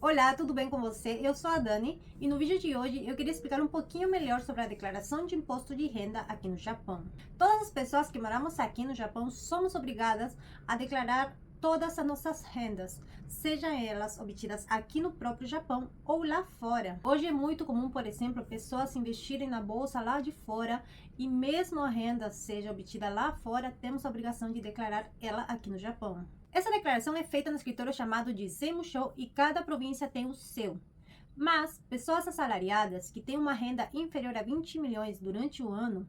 Olá, tudo bem com você? Eu sou a Dani e no vídeo de hoje eu queria explicar um pouquinho melhor sobre a declaração de imposto de renda aqui no Japão. Todas as pessoas que moramos aqui no Japão somos obrigadas a declarar todas as nossas rendas, sejam elas obtidas aqui no próprio Japão ou lá fora. Hoje é muito comum, por exemplo, pessoas investirem na bolsa lá de fora e mesmo a renda seja obtida lá fora, temos a obrigação de declarar ela aqui no Japão. Essa declaração é feita no escritório chamado de Zemusho e cada província tem o seu. Mas pessoas assalariadas que têm uma renda inferior a 20 milhões durante o ano,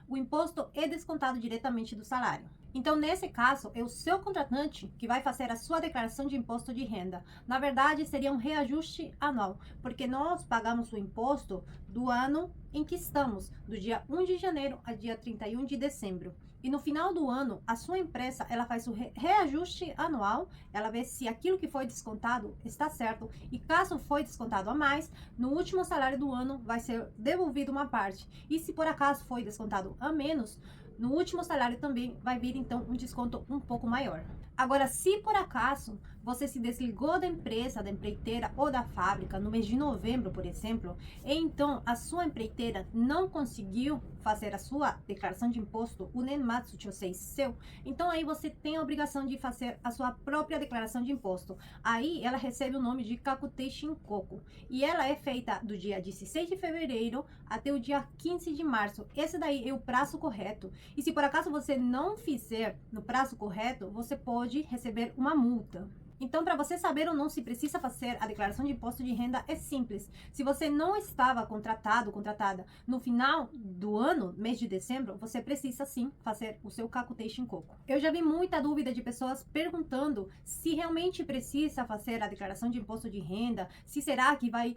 o imposto é descontado diretamente do salário. Então, nesse caso, é o seu contratante que vai fazer a sua declaração de imposto de renda. Na verdade, seria um reajuste anual, porque nós pagamos o imposto do ano em que estamos, do dia 1 de janeiro a dia 31 de dezembro. E no final do ano, a sua empresa, ela faz o reajuste anual, ela vê se aquilo que foi descontado está certo, e caso foi descontado a mais, no último salário do ano vai ser devolvido uma parte. E se por acaso foi descontado a menos, no último salário também vai vir então um desconto um pouco maior. Agora, se por acaso você se desligou da empresa, da empreiteira ou da fábrica no mês de novembro, por exemplo, e então a sua empreiteira não conseguiu fazer a sua declaração de imposto, o Nenmatsu Chosei seu, então aí você tem a obrigação de fazer a sua própria declaração de imposto. Aí ela recebe o nome de Kakutei Shinkoku e ela é feita do dia 16 de fevereiro até o dia 15 de março. Esse daí é o prazo correto. E se por acaso você não fizer no prazo correto, você pode receber uma multa. Então, para você saber ou não se precisa fazer a declaração de imposto de renda, é simples. Se você não estava contratado, contratada no final do ano, mês de dezembro, você precisa sim fazer o seu Kakutei Shinkoku. Eu já vi muita dúvida de pessoas perguntando se realmente precisa fazer a declaração de imposto de renda, se será que vai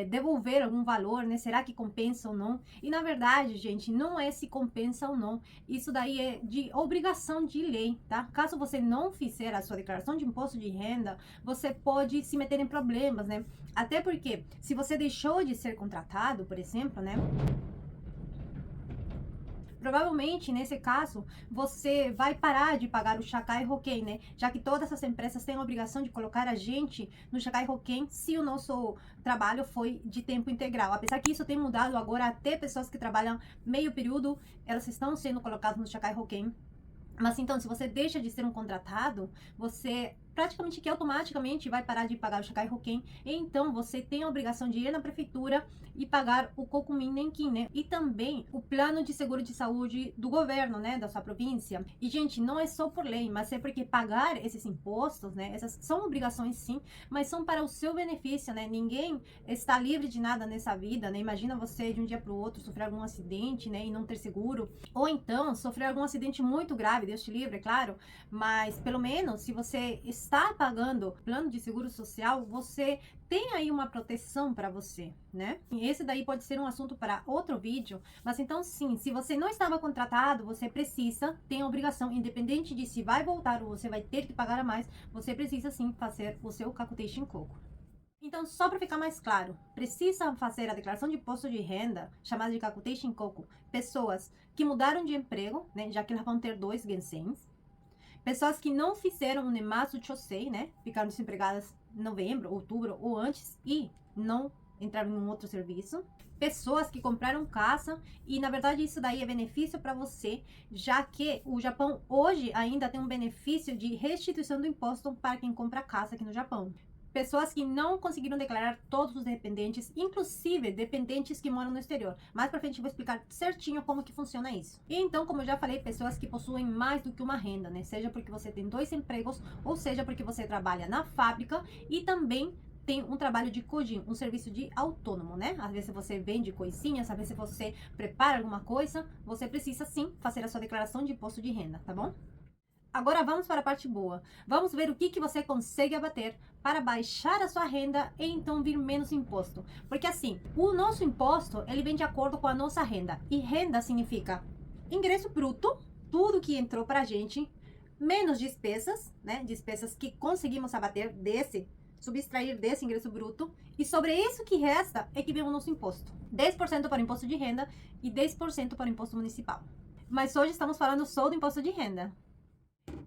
devolver algum valor, né? Será que compensa ou não? E na verdade, gente, não é se compensa ou não. Isso daí é de obrigação de lei, tá? Caso você não fizer a sua declaração de imposto de renda, você pode se meter em problemas, né? Até porque, se você deixou de ser contratado, por exemplo, né? Provavelmente, nesse caso, você vai parar de pagar o Shakai Hoken, né? Já que todas essas empresas têm a obrigação de colocar a gente no Shakai Hoken se o nosso trabalho foi de tempo integral. Apesar que isso tem mudado agora, até pessoas que trabalham meio período, elas estão sendo colocadas no Shakai Hoken. Mas então, se você deixa de ser um contratado, você praticamente que automaticamente vai parar de pagar o Shakai Hoken, e então você tem a obrigação de ir na prefeitura e pagar o Kokumin Nenkin, né? E também o plano de seguro de saúde do governo, né, da sua província. E gente, não é só por lei, mas é porque pagar esses impostos, né, essas são obrigações sim, mas são para o seu benefício, né? Ninguém está livre de nada nessa vida, né? Imagina você de um dia para o outro sofrer algum acidente, né, e não ter seguro, ou então sofrer algum acidente muito grave, Deus te livre, é claro, mas pelo menos se você está pagando plano de seguro social, você tem aí uma proteção para você, né? E esse daí pode ser um assunto para outro vídeo, mas então sim, se você não estava contratado, você precisa, tem a obrigação, independente de se vai voltar ou você vai ter que pagar a mais, você precisa sim fazer o seu Kakutei Shinkoku. Então, só para ficar mais claro, precisa fazer a declaração de imposto de renda, chamada de Kakutei Shinkoku, pessoas que mudaram de emprego, né, já que elas vão ter 2 gensens, pessoas que não fizeram o Nenmatsu Chosei, né, ficaram desempregadas em novembro, outubro ou antes e não entraram em um outro serviço, pessoas que compraram casa e na verdade isso daí é benefício para você, já que o Japão hoje ainda tem um benefício de restituição do imposto para quem compra casa aqui no Japão. Pessoas que não conseguiram declarar todos os dependentes, inclusive dependentes que moram no exterior. Mais pra frente eu vou explicar certinho como que funciona isso. E então, como eu já falei, pessoas que possuem mais do que uma renda, né? Seja porque você tem 2 empregos, ou seja porque você trabalha na fábrica e também tem um trabalho de coding, um serviço de autônomo, né? Às vezes você vende coisinhas, às vezes você prepara alguma coisa, você precisa sim fazer a sua declaração de imposto de renda, tá bom? Agora vamos para a parte boa. Vamos ver o que você consegue abater para baixar a sua renda e então vir menos imposto. Porque assim, o nosso imposto, ele vem de acordo com a nossa renda. E renda significa ingresso bruto, tudo que entrou para a gente, menos despesas, né? Despesas que conseguimos abater desse, subtrair desse ingresso bruto. E sobre isso que resta é que vem o nosso imposto. 10% para o imposto de renda e 10% para o imposto municipal. Mas hoje estamos falando só do imposto de renda.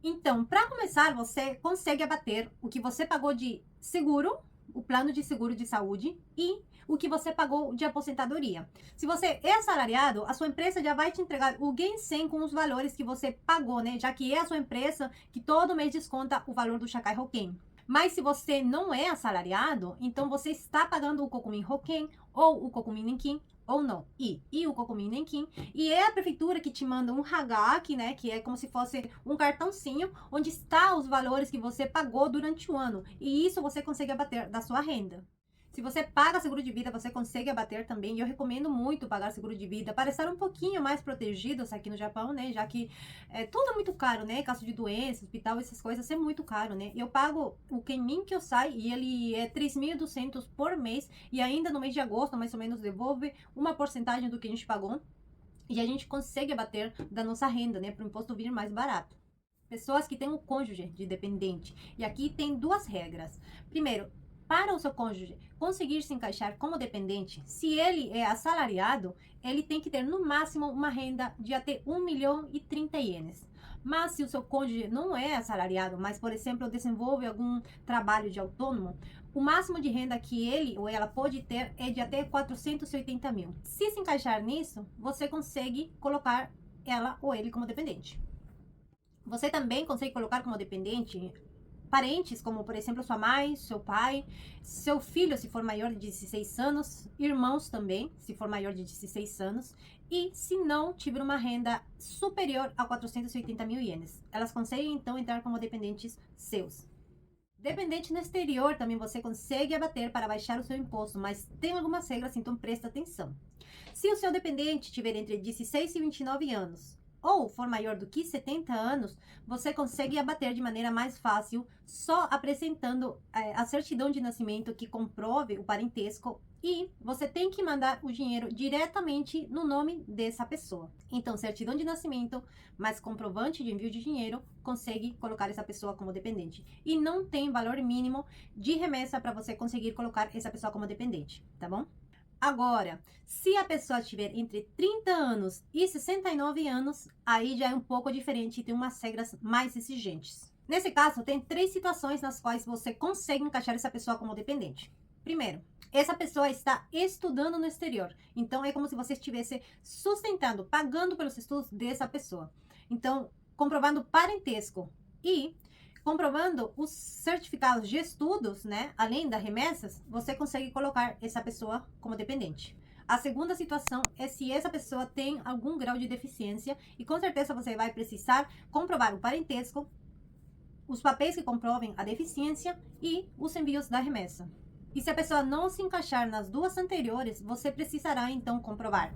Então, para começar, você consegue abater o que você pagou de seguro, o plano de seguro de saúde e o que você pagou de aposentadoria. Se você é assalariado, a sua empresa já vai te entregar o Gen com os valores que você pagou, né? Já que é a sua empresa que todo mês desconta o valor do Sakai Hoken. Mas se você não é assalariado, então você está pagando o Kokumin Hoken ou o Kokumin Nenkin ou não. E o Kokumin Nenkin. E é a prefeitura que te manda um Hagaki, né? Que é como se fosse um cartãozinho onde está os valores que você pagou durante o ano. E isso você consegue abater da sua renda. Se você paga seguro de vida, você consegue abater também. E eu recomendo muito pagar seguro de vida para estar um pouquinho mais protegidos aqui no Japão, né? Já que tudo é muito caro, né? Caso de doença, hospital, essas coisas é muito caro, né? Eu pago o Kenmin Kyosai e ele é 3.200 por mês. E ainda no mês de agosto, mais ou menos, devolve uma porcentagem do que a gente pagou. E a gente consegue abater da nossa renda, né? Para o imposto vir mais barato. Pessoas que têm um cônjuge de dependente. E aqui tem duas regras. Primeiro, para o seu cônjuge conseguir se encaixar como dependente, se ele é assalariado, ele tem que ter no máximo uma renda de até 1.030 ienes. Mas se o seu cônjuge não é assalariado, mas, por exemplo, desenvolve algum trabalho de autônomo, o máximo de renda que ele ou ela pode ter é de até 480 mil. Se encaixar nisso, você consegue colocar ela ou ele como dependente. Você também consegue colocar como dependente parentes, como por exemplo sua mãe, seu pai, seu filho, se for maior de 16 anos, irmãos também, se for maior de 16 anos, e se não tiver uma renda superior a 480 mil ienes. Elas conseguem então entrar como dependentes seus. Dependente no exterior também você consegue abater para baixar o seu imposto, mas tem algumas regras, então presta atenção. Se o seu dependente tiver entre 16 e 29 anos, ou for maior do que 70 anos, você consegue abater de maneira mais fácil só apresentando a certidão de nascimento que comprove o parentesco e você tem que mandar o dinheiro diretamente no nome dessa pessoa. Então, certidão de nascimento mais comprovante de envio de dinheiro consegue colocar essa pessoa como dependente. E não tem valor mínimo de remessa para você conseguir colocar essa pessoa como dependente, tá bom? Agora, se a pessoa tiver entre 30 anos e 69 anos, aí já é um pouco diferente e tem umas regras mais exigentes. Nesse caso, tem 3 situações nas quais você consegue encaixar essa pessoa como dependente. Primeiro, essa pessoa está estudando no exterior. Então, é como se você estivesse sustentando, pagando pelos estudos dessa pessoa. Então, comprovando parentesco e comprovando os certificados de estudos, né, além das remessas, você consegue colocar essa pessoa como dependente. A segunda situação é se essa pessoa tem algum grau de deficiência e com certeza você vai precisar comprovar o parentesco, os papéis que comprovem a deficiência e os envios da remessa. E se a pessoa não se encaixar nas duas anteriores, você precisará então comprovar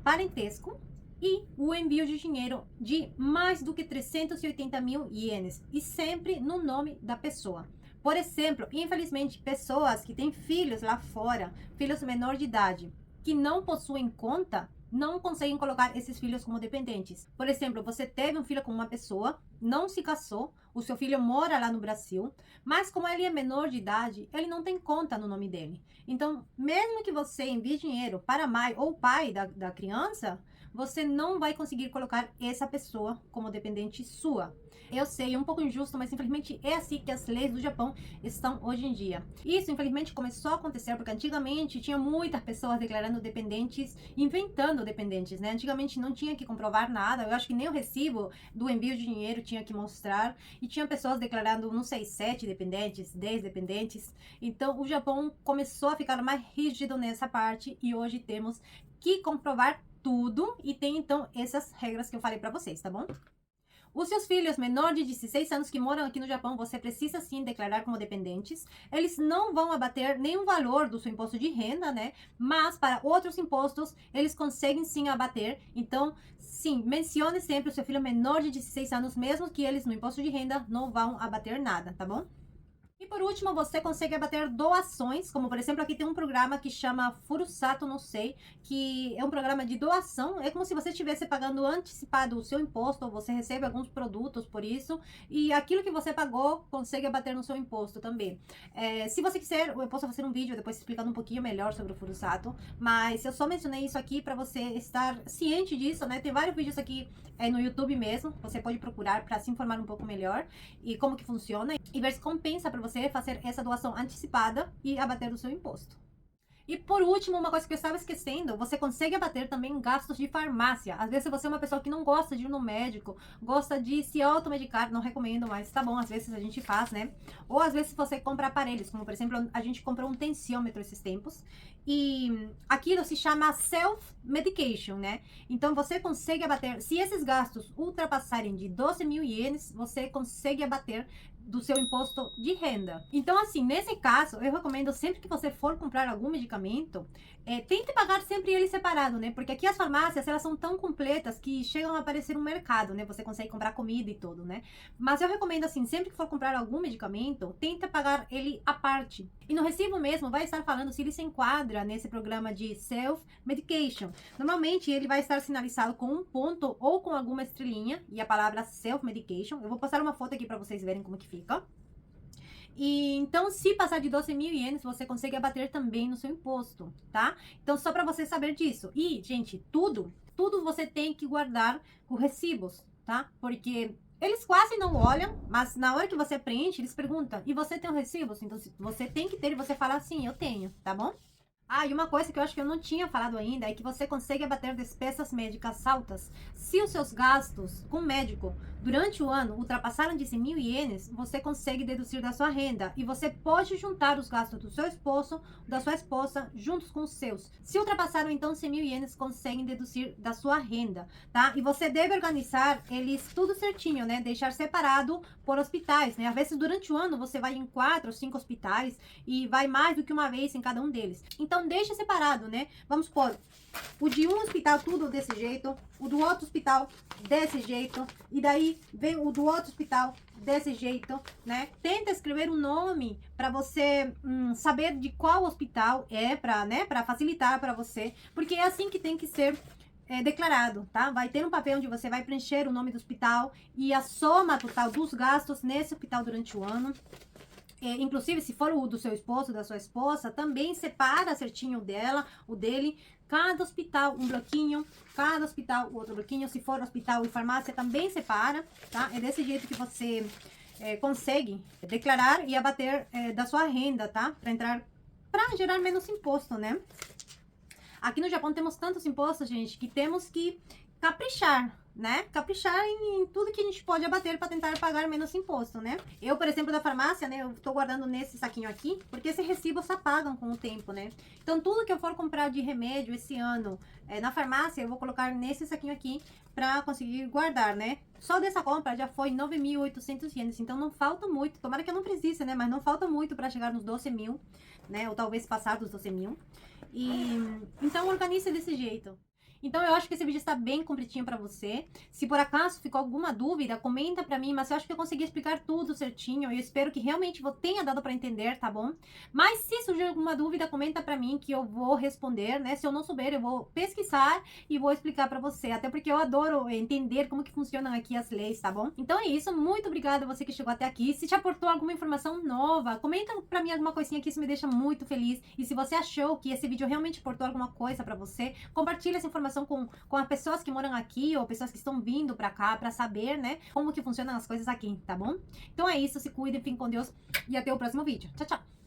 parentesco e o envio de dinheiro de mais do que 380 mil ienes e sempre no nome da pessoa. Por exemplo, infelizmente, pessoas que têm filhos lá fora, filhos menor de idade, que não possuem conta, não conseguem colocar esses filhos como dependentes. Por exemplo, você teve um filho com uma pessoa, não se casou, o seu filho mora lá no Brasil, mas como ele é menor de idade, ele não tem conta no nome dele. Então, mesmo que você envie dinheiro para a mãe ou pai da criança, você não vai conseguir colocar essa pessoa como dependente sua. Eu sei, é um pouco injusto, mas infelizmente é assim que as leis do Japão estão hoje em dia. Isso, infelizmente, começou a acontecer porque antigamente tinha muitas pessoas declarando dependentes, inventando dependentes, né? Antigamente não tinha que comprovar nada, eu acho que nem o recibo do envio de dinheiro tinha que mostrar, e tinha pessoas declarando, não sei, 7 dependentes, 10 dependentes. Então, o Japão começou a ficar mais rígido nessa parte e hoje temos que comprovar tudo e tem então essas regras que eu falei para vocês, tá bom? Os seus filhos menores de 16 anos que moram aqui no Japão, você precisa sim declarar como dependentes. Eles não vão abater nenhum valor do seu imposto de renda, né? Mas para outros impostos, eles conseguem sim abater. Então, sim, mencione sempre o seu filho menor de 16 anos, mesmo que eles no imposto de renda não vão abater nada, tá bom? E por último, você consegue abater doações, como por exemplo, aqui tem um programa que chama Furusato no Sei, que é um programa de doação, é como se você estivesse pagando antecipado o seu imposto, ou você recebe alguns produtos por isso, e aquilo que você pagou, consegue abater no seu imposto também. Se você quiser, eu posso fazer um vídeo depois explicando um pouquinho melhor sobre o Furusato, mas eu só mencionei isso aqui para você estar ciente disso, né? Tem vários vídeos aqui no YouTube mesmo, você pode procurar para se informar um pouco melhor, e como que funciona, e ver se compensa para você você fazer essa doação antecipada e abater o seu imposto. E por último, uma coisa que eu estava esquecendo, você consegue abater também gastos de farmácia. Às vezes você é uma pessoa que não gosta de ir no médico, gosta de se automedicar, não recomendo, mas tá bom, às vezes a gente faz, né? Ou às vezes você compra aparelhos, como por exemplo, a gente comprou um tensiômetro esses tempos, e aquilo se chama self-medication, né? Então você consegue abater, se esses gastos ultrapassarem de 12 mil ienes, você consegue abater do seu imposto de renda. Então, assim, nesse caso, eu recomendo sempre que você for comprar algum medicamento, tente pagar sempre ele separado, né? Porque aqui as farmácias, elas são tão completas que chegam a parecer um mercado, né? Você consegue comprar comida e tudo, né? Mas eu recomendo, assim, sempre que for comprar algum medicamento, tente pagar ele à parte. E no recibo mesmo, vai estar falando se ele se enquadra nesse programa de self-medication. Normalmente, ele vai estar sinalizado com um ponto ou com alguma estrelinha e a palavra self-medication. Eu vou passar uma foto aqui para vocês verem como que fica. E então, se passar de 12 mil ienes, você consegue abater também no seu imposto, tá? Então, só para você saber disso. E, gente, tudo você tem que guardar os recibos, tá? Porque eles quase não olham, mas na hora que você preenche, eles perguntam: e você tem os recibos? Então, você tem que ter e você fala assim: eu tenho, tá bom? Ah, e uma coisa que eu acho que eu não tinha falado ainda é que você consegue abater despesas médicas altas. Se os seus gastos com médico durante o ano ultrapassaram de 100 mil ienes, você consegue deduzir da sua renda. E você pode juntar os gastos do seu esposo, da sua esposa, juntos com os seus. Se ultrapassaram, então, 100 mil ienes, conseguem deduzir da sua renda, tá? E você deve organizar eles tudo certinho, né? Deixar separado por hospitais, né? Às vezes, durante o ano, você vai em 4 ou 5 hospitais e vai mais do que uma vez em cada um deles. Então, deixa separado, né? Vamos supor, o de um hospital tudo desse jeito, o do outro hospital desse jeito, e daí vem o do outro hospital desse jeito, né? Tenta escrever um nome para você saber de qual hospital é, para facilitar para você, porque é assim que tem que ser declarado, tá? Vai ter um papel onde você vai preencher o nome do hospital e a soma total dos gastos nesse hospital durante o ano. Inclusive, se for o do seu esposo, da sua esposa, também separa certinho dela, o dele, cada hospital um bloquinho, cada hospital o outro bloquinho. Se for hospital e farmácia, também separa, tá? É desse jeito que você consegue declarar e abater da sua renda, tá? Para gerar menos imposto, né? Aqui no Japão temos tantos impostos, gente, que temos que caprichar, né? Caprichar em tudo que a gente pode abater para tentar pagar menos imposto, né? Eu, por exemplo, da farmácia, né? Eu tô guardando nesse saquinho aqui, porque esse recibo só pagam com o tempo, né? Então, tudo que eu for comprar de remédio esse ano na farmácia, eu vou colocar nesse saquinho aqui para conseguir guardar, né? Só dessa compra já foi 9.800 ienes, então não falta muito. Tomara que eu não precise, né? Mas não falta muito para chegar nos 12 mil, né? Ou talvez passar dos 12 mil. Então, organize desse jeito. Então, eu acho que esse vídeo está bem completinho para você. Se por acaso ficou alguma dúvida, comenta para mim, mas eu acho que eu consegui explicar tudo certinho. Eu espero que realmente tenha dado para entender, tá bom? Mas se surgir alguma dúvida, comenta para mim que eu vou responder, né? Se eu não souber, eu vou pesquisar e vou explicar para você. Até porque eu adoro entender como que funcionam aqui as leis, tá bom? Então é isso. Muito obrigada a você que chegou até aqui. Se te aportou alguma informação nova, comenta para mim alguma coisinha que isso me deixa muito feliz. E se você achou que esse vídeo realmente aportou alguma coisa para você, compartilha essa informação com as pessoas que moram aqui ou pessoas que estão vindo pra cá pra saber, né, como que funcionam as coisas aqui, tá bom? Então é isso, se cuidem, fiquem com Deus e até o próximo vídeo. Tchau, tchau!